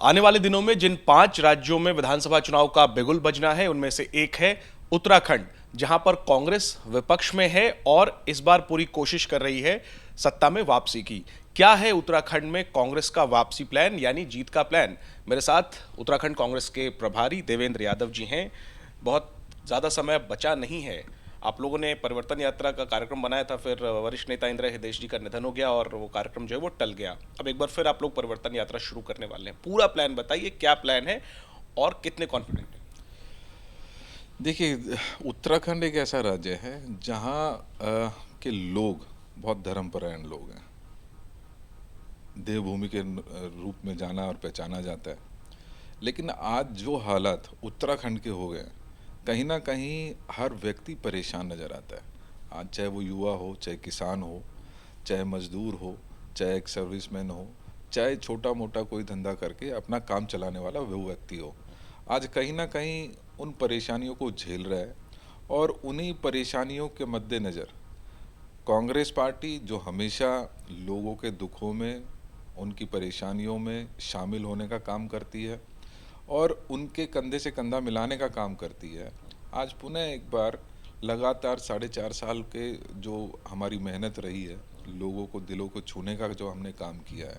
आने वाले दिनों में जिन 5 राज्यों में विधानसभा चुनाव का बिगुल बजना है उनमें से एक है उत्तराखंड, जहां पर कांग्रेस विपक्ष में है और इस बार पूरी कोशिश कर रही है सत्ता में वापसी की। क्या है उत्तराखंड में कांग्रेस का वापसी प्लान यानी जीत का प्लान? मेरे साथ उत्तराखंड कांग्रेस के प्रभारी देवेंद्र यादव जी हैं। बहुत ज़्यादा समय बचा नहीं है। आप लोगों ने परिवर्तन यात्रा का कार्यक्रम बनाया था, फिर वरिष्ठ नेता इंदिरा हृदयेश जी का निधन हो गया और वो कार्यक्रम जो है वो टल गया। अब एक बार फिर आप लोग परिवर्तन यात्रा शुरू करने वाले हैं। पूरा प्लान बताइए, क्या प्लान है और कितने कॉन्फिडेंट हैं? देखिए, उत्तराखंड एक ऐसा राज्य है जहाँ के लोग बहुत धर्मपरायण लोग हैं। देवभूमि के रूप में जाना और पहचाना जाता है। लेकिन आज जो हालात उत्तराखंड के हो गए हैं, कहीं ना कहीं हर व्यक्ति परेशान नज़र आता है। आज चाहे वो युवा हो, चाहे किसान हो, चाहे मजदूर हो, चाहे एक सर्विसमैन हो, चाहे छोटा मोटा कोई धंधा करके अपना काम चलाने वाला वो व्यक्ति हो, आज कहीं ना कहीं उन परेशानियों को झेल रहा है। और उन्हीं परेशानियों के मद्देनज़र कांग्रेस पार्टी, जो हमेशा लोगों के दुखों में, उनकी परेशानियों में शामिल होने का काम करती है और उनके कंधे से कंधा मिलाने का काम करती है, आज पुनः एक बार लगातार 4.5 साल के जो हमारी मेहनत रही है, लोगों को दिलों को छूने का जो हमने काम किया है,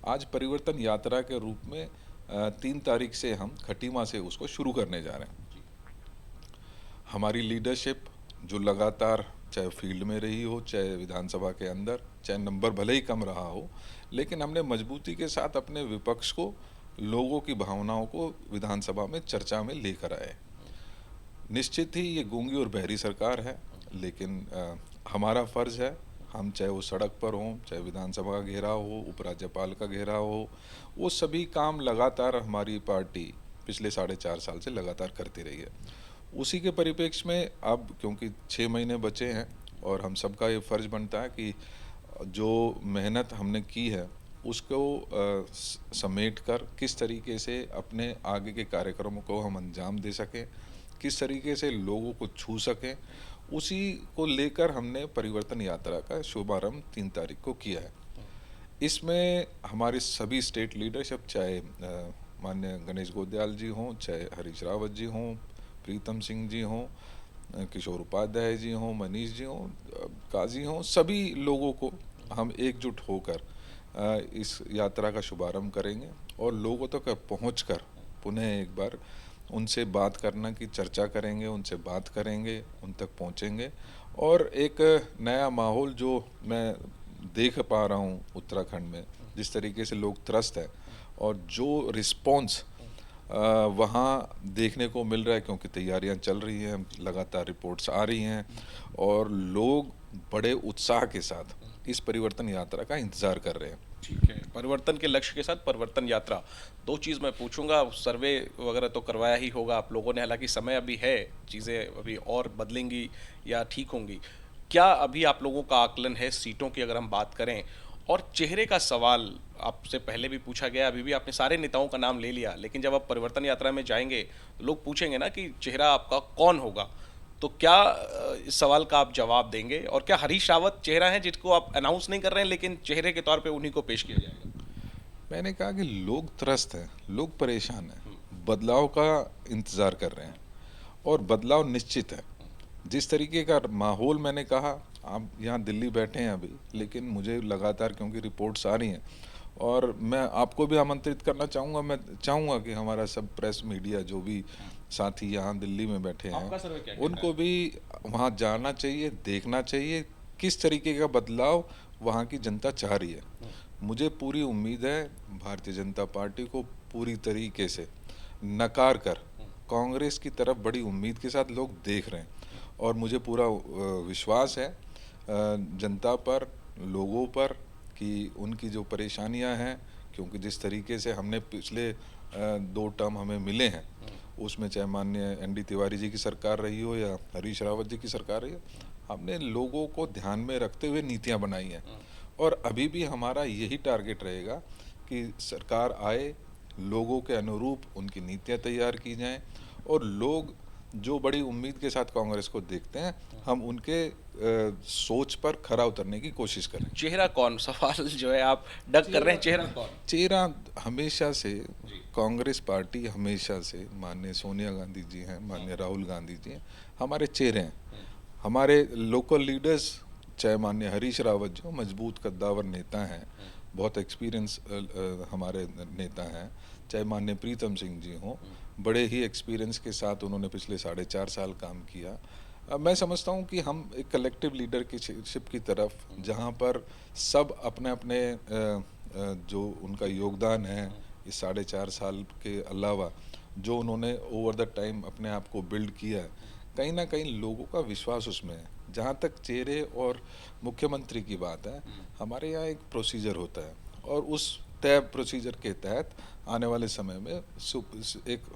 आज परिवर्तन यात्रा के रूप में 3 तारीख से हम खटीमा से उसको शुरू करने जा रहे हैं। हमारी लीडरशिप जो लगातार चाहे फील्ड में रही हो, चाहे विधानसभा के अंदर, चाहे नंबर भले ही कम रहा हो, लेकिन हमने मजबूती के साथ अपने विपक्ष को, लोगों की भावनाओं को विधानसभा में चर्चा में लेकर आए। निश्चित ही ये गूंगी और बहरी सरकार है, लेकिन हमारा फ़र्ज़ है, हम चाहे वो सड़क पर हों, चाहे विधानसभा का घेराव हो, उपराज्यपाल का घेराव हो, वो सभी काम लगातार हमारी पार्टी पिछले 4.5 साल से लगातार करती रही है। उसी के परिप्रेक्ष्य में अब क्योंकि 6 महीने बचे हैं और हम सबका ये फ़र्ज़ बनता है कि जो मेहनत हमने की है उसको समेट कर किस तरीके से अपने आगे के कार्यक्रमों को हम अंजाम दे सकें, किस तरीके से लोगों को छू सकें, उसी को लेकर हमने परिवर्तन यात्रा का शुभारंभ 3 तारीख को किया है। इसमें हमारे सभी स्टेट लीडरशिप, चाहे माननीय गणेश गोदयाल जी हों, चाहे हरीश रावत जी हों, प्रीतम सिंह जी हों, किशोर उपाध्याय जी हों, मनीष जी हों, काजी हों, सभी लोगों को हम एकजुट होकर इस यात्रा का शुभारंभ करेंगे और लोगों तक पहुँच कर पुनः एक बार उनसे बात करना की चर्चा करेंगे, उनसे बात करेंगे, उन तक पहुँचेंगे। और एक नया माहौल जो मैं देख पा रहा हूँ उत्तराखंड में, जिस तरीके से लोग त्रस्त हैं और जो रिस्पॉन्स वहाँ देखने को मिल रहा है, क्योंकि तैयारियां चल रही हैं, लगातार रिपोर्ट्स आ रही हैं और लोग बड़े उत्साह के साथ इस परिवर्तन यात्रा का इंतज़ार कर रहे हैं। ठीक है, परिवर्तन के लक्ष्य के साथ परिवर्तन यात्रा। दो चीज़ मैं पूछूंगा, सर्वे वगैरह तो करवाया ही होगा आप लोगों ने, हालांकि समय अभी है, चीज़ें अभी और बदलेंगी या ठीक होंगी। क्या अभी आप लोगों का आकलन है सीटों की, अगर हम बात करें? और चेहरे का सवाल आपसे पहले भी पूछा गया, अभी भी आपने सारे नेताओं का नाम ले लिया, लेकिन जब आप परिवर्तन यात्रा में जाएंगे तो लोग पूछेंगे ना कि चेहरा आपका कौन होगा। तो क्या इस सवाल का आप जवाब देंगे? और क्या हरीश रावत चेहरा है जिसको आप अनाउंस नहीं कर रहे हैं लेकिन चेहरे के तौर पे उन्हीं को पेश किया जाएगा? मैंने कहा कि लोग त्रस्त हैं, लोग परेशान हैं, बदलाव का इंतज़ार कर रहे हैं और बदलाव निश्चित है। जिस तरीके का माहौल, मैंने कहा, आप यहाँ दिल्ली बैठे हैं अभी, लेकिन मुझे लगातार क्योंकि रिपोर्ट्स आ रही हैं और मैं आपको भी आमंत्रित करना चाहूँगा, मैं चाहूँगा कि हमारा सब प्रेस मीडिया जो भी साथी यहाँ दिल्ली में बैठे हैं, आपका सर्वे क्या कह रहा उनको भी वहाँ जाना चाहिए, देखना चाहिए किस तरीके का बदलाव वहाँ की जनता चाह रही है। मुझे पूरी उम्मीद है भारतीय जनता पार्टी को पूरी तरीके से नकार कर कांग्रेस की तरफ बड़ी उम्मीद के साथ लोग देख रहे हैं और मुझे पूरा विश्वास है जनता पर, लोगों पर, कि उनकी जो परेशानियां हैं, क्योंकि जिस तरीके से हमने पिछले 2 टर्म हमें मिले हैं, उसमें चाहे माननीय एनडी तिवारी जी की सरकार रही हो या हरीश रावत जी की सरकार रही हो, हमने लोगों को ध्यान में रखते हुए नीतियां बनाई हैं और अभी भी हमारा यही टारगेट रहेगा कि सरकार आए, लोगों के अनुरूप उनकी नीतियां तैयार की जाएं और लोग जो बड़ी उम्मीद के साथ कांग्रेस को देखते हैं, हम उनके सोच पर खरा उतरने की कोशिश करें। चेहरा कौन? सवाल जो है आप डग कर रहे हैं, चेहरा कौन? चेहरा हमेशा से कांग्रेस पार्टी हमेशा से, माननीय सोनिया गांधी जी हैं, माननीय राहुल गांधी जी हैं, हमारे चेहरे हैं। हमारे लोकल लीडर्स, चाहे माननीय हरीश रावत जो मजबूत कद्दावर नेता हैं, बहुत एक्सपीरियंस हमारे नेता हैं, चाहे माननीय प्रीतम सिंह जी हों, बड़े ही एक्सपीरियंस के साथ उन्होंने पिछले 4.5 साल काम किया। मैं समझता हूँ कि हम एक कलेक्टिव लीडर की शिप की तरफ, जहाँ पर सब अपने अपने जो उनका योगदान है इस 4.5 साल के अलावा, जो उन्होंने ओवर द टाइम अपने आप को बिल्ड किया है, कहीं ना कहीं लोगों का विश्वास उसमें है। जहाँ तक चेहरे और मुख्यमंत्री की बात है, हमारे यहाँ एक प्रोसीजर होता है और उस तय प्रोसीजर के तहत आने वाले समय में एक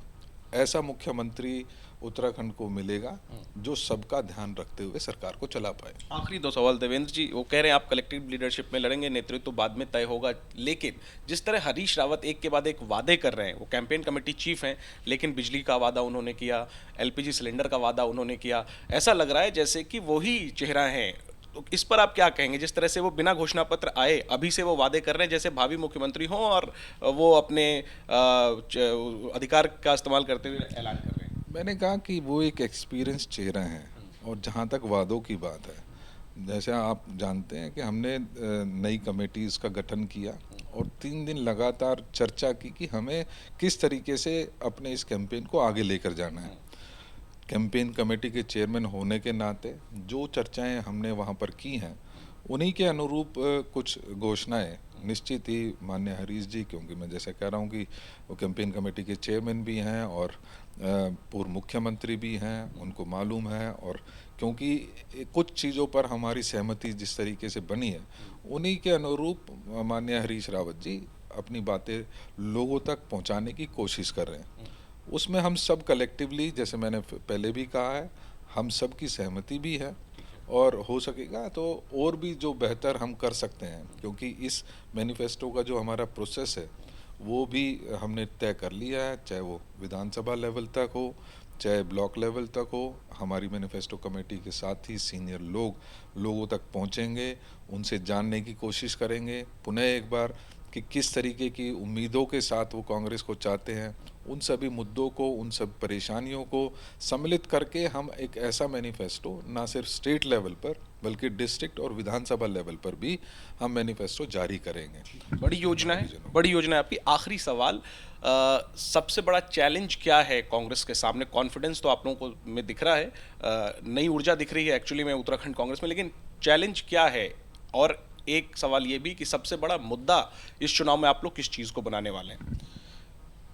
ऐसा मुख्यमंत्री उत्तराखंड को मिलेगा जो सबका ध्यान रखते हुए सरकार को चला पाए। आखिरी दो सवाल देवेंद्र जी, वो कह रहे हैं आप कलेक्टिव लीडरशिप में लड़ेंगे, नेतृत्व तो बाद में तय होगा, लेकिन जिस तरह हरीश रावत एक के बाद एक वादे कर रहे हैं, वो कैंपेन कमेटी चीफ हैं, लेकिन बिजली का वादा उन्होंने किया, एलपीजी सिलेंडर का वादा उन्होंने किया, ऐसा लग रहा है जैसे कि वही चेहरा है। तो इस पर आप क्या कहेंगे, जिस तरह से वो बिना घोषणा पत्र आए अभी से वो वादे कर रहे हैं जैसे भावी मुख्यमंत्री हों और वो अपने अधिकार का इस्तेमाल करते हुए ऐलान कर रहे हैं। मैंने कहा कि वो एक एक्सपीरियंस चेहरा है। और जहाँ तक वादों की बात है, जैसे आप जानते हैं कि हमने नई कमेटीज़ का गठन किया और 3 दिन लगातार चर्चा की कि हमें किस तरीके से अपने इस कैंपेन को आगे लेकर जाना है। कैंपेन कमेटी के चेयरमैन होने के नाते जो चर्चाएं हमने वहाँ पर की हैं, उन्हीं के अनुरूप कुछ घोषणाएं निश्चित ही माननीय हरीश जी, क्योंकि मैं जैसे कह रहा हूँ कि वो कैंपेन कमेटी के चेयरमैन भी हैं और पूर्व मुख्यमंत्री भी हैं, उनको मालूम है। और क्योंकि कुछ चीज़ों पर हमारी सहमति जिस तरीके से बनी है, उन्हीं के अनुरूप माननीय हरीश रावत जी अपनी बातें लोगों तक पहुंचाने की कोशिश कर रहे हैं। उसमें हम सब कलेक्टिवली, जैसे मैंने पहले भी कहा है, हम सब की सहमति भी है और हो सकेगा तो और भी जो बेहतर हम कर सकते हैं, क्योंकि इस मैनिफेस्टो का जो हमारा प्रोसेस है वो भी हमने तय कर लिया है, चाहे वो विधानसभा लेवल तक हो, चाहे ब्लॉक लेवल तक हो। हमारी मैनिफेस्टो कमेटी के साथ ही सीनियर लोग लोगों तक पहुंचेंगे, उनसे जानने की कोशिश करेंगे पुनः एक बार कि किस तरीके की उम्मीदों के साथ वो कांग्रेस को चाहते हैं। उन सभी मुद्दों को, उन सब परेशानियों को सम्मिलित करके हम एक ऐसा मैनिफेस्टो ना सिर्फ स्टेट लेवल पर बल्कि डिस्ट्रिक्ट और विधानसभा लेवल पर भी हम मैनिफेस्टो जारी करेंगे। बड़ी योजना है, बड़ी योजना है आपकी। आखिरी सवाल, सबसे बड़ा चैलेंज क्या है कांग्रेस के सामने? कॉन्फिडेंस तो आप लोगों को में दिख रहा है, नई ऊर्जा दिख रही है एक्चुअली में उत्तराखंड कांग्रेस में, लेकिन चैलेंज क्या है? और एक सवाल ये भी कि सबसे बड़ा मुद्दा इस चुनाव में आप लोग किस चीज को बनाने वाले हैं?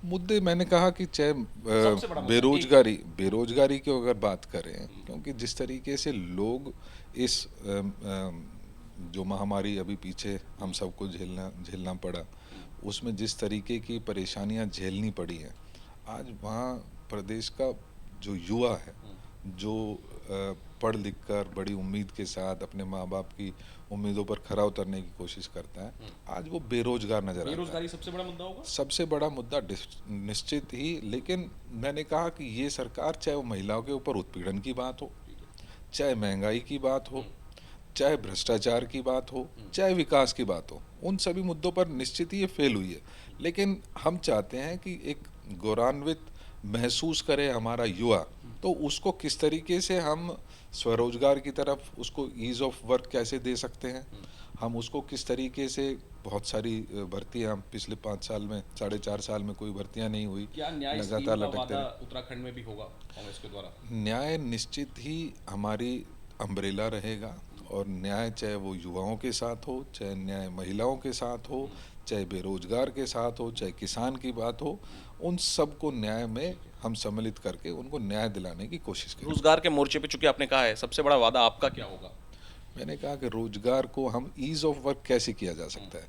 मुद्दे मैंने कहा कि चाहे सबसे बड़ा मुद्दा बेरोजगारी की अगर बात करें, क्योंकि जिस तरीके से लोग इस जो महामारी अभी पीछे हम सबको झेलना पड़ा, उसमें जिस तरीके की परेशानियां झेलनी पड़ी हैं, आज वहाँ प्रदेश का जो युवा है, जो पढ़ लिख कर बड़ी उम्मीद के साथ अपने माँ बाप की उम्मीदों पर खरा उतरने की कोशिश करता है, आज वो बेरोजगार नजर आता है। बेरोजगारी सबसे बड़ा मुद्दा होगा, सबसे बड़ा मुद्दा निश्चित ही। लेकिन मैंने कहा कि ये सरकार, चाहे वो महिलाओं के ऊपर उत्पीड़न की बात हो, चाहे महंगाई की बात हो, चाहे भ्रष्टाचार की बात हो, चाहे विकास की बात हो, उन सभी मुद्दों पर निश्चित ही ये फेल हुई है। लेकिन हम चाहते हैं कि एक गौरवान्वित महसूस करे हमारा युवा, तो उसको किस तरीके से हम स्वरोजगार की तरफ उसको ईज ऑफ वर्क कैसे दे सकते हैं, हम उसको किस तरीके से, बहुत सारी भर्तियां पिछले 5 साल में, 4.5 साल में कोई भर्तियां नहीं हुई, क्या न्याय लगातार स्कीम का लटकते वादा रहे। उत्तराखंड में भी होगा कांग्रेस के द्वारा? न्याय निश्चित ही हमारी अम्ब्रेला रहेगा, और न्याय चाहे वो युवाओं के साथ हो, चाहे न्याय महिलाओं के साथ हो, चाहे बेरोजगार के साथ हो, चाहे किसान की बात हो, उन सब को न्याय में हम सम्मिलित करके उनको न्याय दिलाने की कोशिश करें। रोजगार के मोर्चे पे चूंकि आपने कहा है, सबसे बड़ा वादा आपका क्या होगा? मैंने कहा कि रोजगार को हम ईज ऑफ वर्क कैसे किया जा सकता है,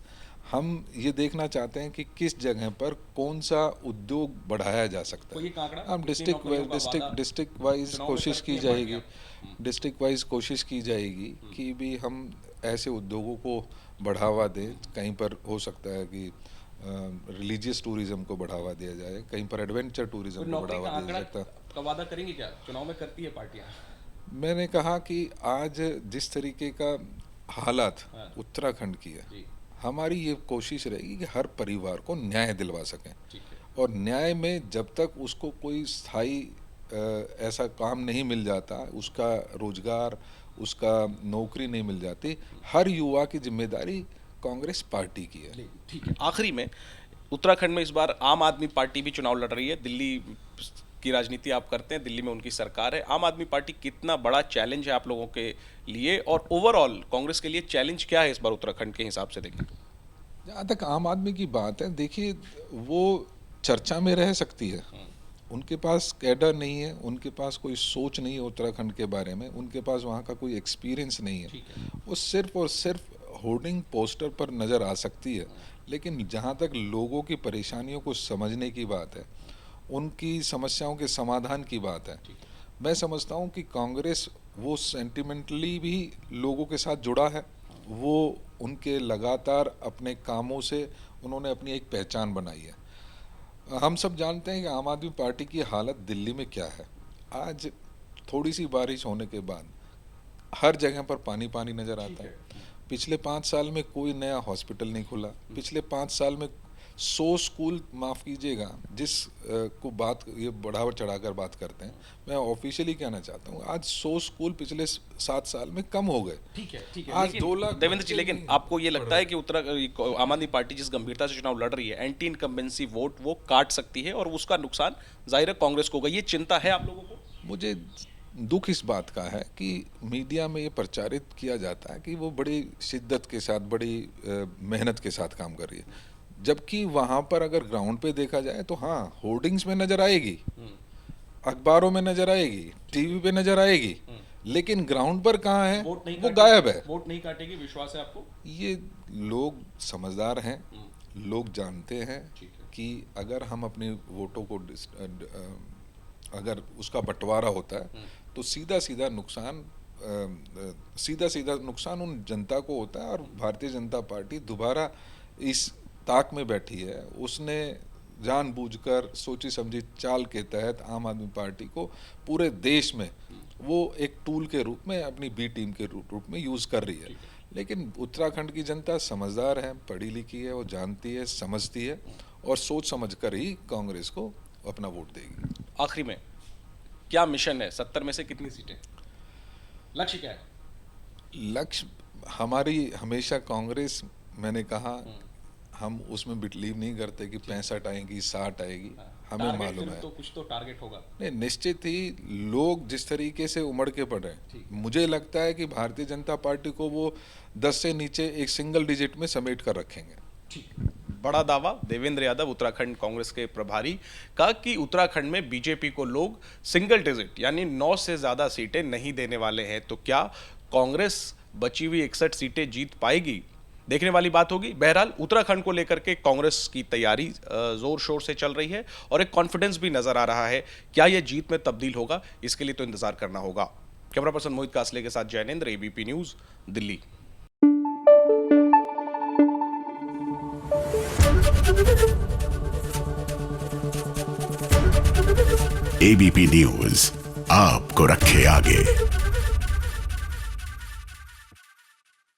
हम ये देखना चाहते हैं कि किस जगह पर कौन सा उद्योग बढ़ाया जा सकता कोई है। एक आंकड़ा, हम कितनी नौकरियों का वादा डिस्ट्रिक्ट वाइज चुनाव में कोशिश करती की है जाएगी, पार्टियां? डिस्ट्रिक्ट वाइज कोशिश की जाएगी कि भी हम ऐसे उद्योगों को बढ़ावा दें। कहीं पर हो सकता है कि रिलीजियस टूरिज्म को बढ़ावा दिया जाए, कहीं पर एडवेंचर टूरिज्म कोई को नौकरी का बढ़ावा दिया आंकड़ा जा सकता। का वादा करेंगे क्या? चुनाव में करती है पार्टियां। मैंने कहा कि आज जिस तरीके का हालात हाँ। उत्तराखंड की है, जी। हमारी ये कोशिश रहेगी कि हर परिवार को न्याय दिलवा सकें, ठीक है। और न्याय में जब तक उसको कोई स्थायी ऐसा काम नहीं मिल जाता, उसका रोजगार, उसका नौकरी नहीं मिल जाती, हर युवा की जिम्मेदारी कांग्रेस पार्टी की है। ठीक है, आखिरी में उत्तराखंड में इस बार आम आदमी पार्टी भी चुनाव लड़ रही है। दिल्ली की राजनीति आप करते हैं, दिल्ली में उनकी सरकार है। आम आदमी पार्टी कितना बड़ा चैलेंज है आप लोगों के लिए, और ओवरऑल कांग्रेस के लिए चैलेंज क्या है इस बार उत्तराखंड के हिसाब से देखें? जहाँ तक आम आदमी की बात है, देखिए वो चर्चा में रह सकती है, उनके पास कैडर नहीं है, उनके पास कोई सोच नहीं है उत्तराखंड के बारे में, उनके पास वहाँ का कोई एक्सपीरियंस नहीं है, वो सिर्फ और सिर्फ होर्डिंग पोस्टर पर नज़र आ सकती है। लेकिन जहाँ तक लोगों की परेशानियों को समझने की बात है, उनकी समस्याओं के समाधान की बात है, मैं समझता हूँ कि कांग्रेस वो सेंटिमेंटली भी लोगों के साथ जुड़ा है, वो उनके लगातार अपने कामों से उन्होंने अपनी एक पहचान बनाई है। हम सब जानते हैं कि आम आदमी पार्टी की हालत दिल्ली में क्या है। आज थोड़ी सी बारिश होने के बाद हर जगह पर पानी पानी नज़र आता है। पिछले 5 साल में कोई नया हॉस्पिटल नहीं खुला। पिछले 5 साल में 100 स्कूल, माफ़ कीजिएगा जिस को बात ये बढ़ावा चढ़ाकर बात करते हैं, मैं ऑफिशियली कहना चाहता हूँ, आज 100 स्कूल पिछले 7 साल में कम हो गए। ठीक है। आज 2 लाख देवेंद्र जी, लेकिन आपको ये लगता है कि आम आदमी पार्टी जिस गंभीरता से चुनाव लड़ रही है, एंटी इनकम्बेंसी वोट वो काट सकती है और उसका नुकसान जाहिर है कांग्रेस को होगा, ये चिंता है आप लोगों को? मुझे दुख इस बात का है कि मीडिया में ये प्रचारित किया जाता है कि वो बड़ी शिद्दत के साथ, बड़ी मेहनत के साथ काम कर रही है, जबकि वहाँ पर अगर ग्राउंड पे देखा जाए तो हाँ, होर्डिंग्स में नज़र आएगी, अखबारों में नज़र आएगी, टीवी पे नज़र आएगी, लेकिन ग्राउंड पर कहाँ है, वो गायब है। वोट नहीं काटेगी, विश्वास है आपको? ये लोग समझदार हैं, लोग जानते हैं कि अगर हम अपने वोटों को अगर उसका बंटवारा होता है तो सीधा सीधा नुकसान उन जनता को होता है। और भारतीय जनता पार्टी दोबारा इस ताक में बैठी है, उसने जानबूझकर सोची समझी चाल के तहत आम आदमी पार्टी को पूरे देश में वो एक टूल के रूप में, अपनी बी टीम के रूप में यूज़ कर रही है। लेकिन उत्तराखंड की जनता समझदार है, पढ़ी लिखी है, वो जानती है, समझती है, और सोच समझ कर ही कांग्रेस को अपना वोट देगी। आखिरी में क्या मिशन है? 70 में से कितनी सीटें? लक्ष्य क्या है? लक्ष्य हमारी हमेशा कांग्रेस, मैंने कहा, हम उसमें बिलीव नहीं करते कि 65 आएगी, 60 आएगी। हमें मालूम है तो कुछ तो टारगेट होगा। नहीं, निश्चित ही लोग जिस तरीके से उमड़ के पड़ रहे हैं, मुझे लगता है कि भारतीय जनता पार्टी को वो 10 से नीचे एक सिंगल डिजिट में समेट कर रखेंगे। बड़ा दावा देवेंद्र यादव, उत्तराखंड कांग्रेस के प्रभारी, का कि उत्तराखंड में बीजेपी को लोग सिंगल डिजिट यानी 9 से ज्यादा सीटें नहीं देने वाले हैं। तो क्या कांग्रेस बची हुई 61 सीटें जीत पाएगी? देखने वाली बात होगी। बहरहाल उत्तराखंड को लेकर के कांग्रेस की तैयारी जोर शोर से चल रही है और एक कॉन्फिडेंस भी नजर आ रहा है। क्या यह जीत में तब्दील होगा, इसके लिए तो इंतजार करना होगा। कैमरा पर्सन मोहित कासले के साथ Jainendra, ABP news, Delhi. ABP news आपको रखे आगे।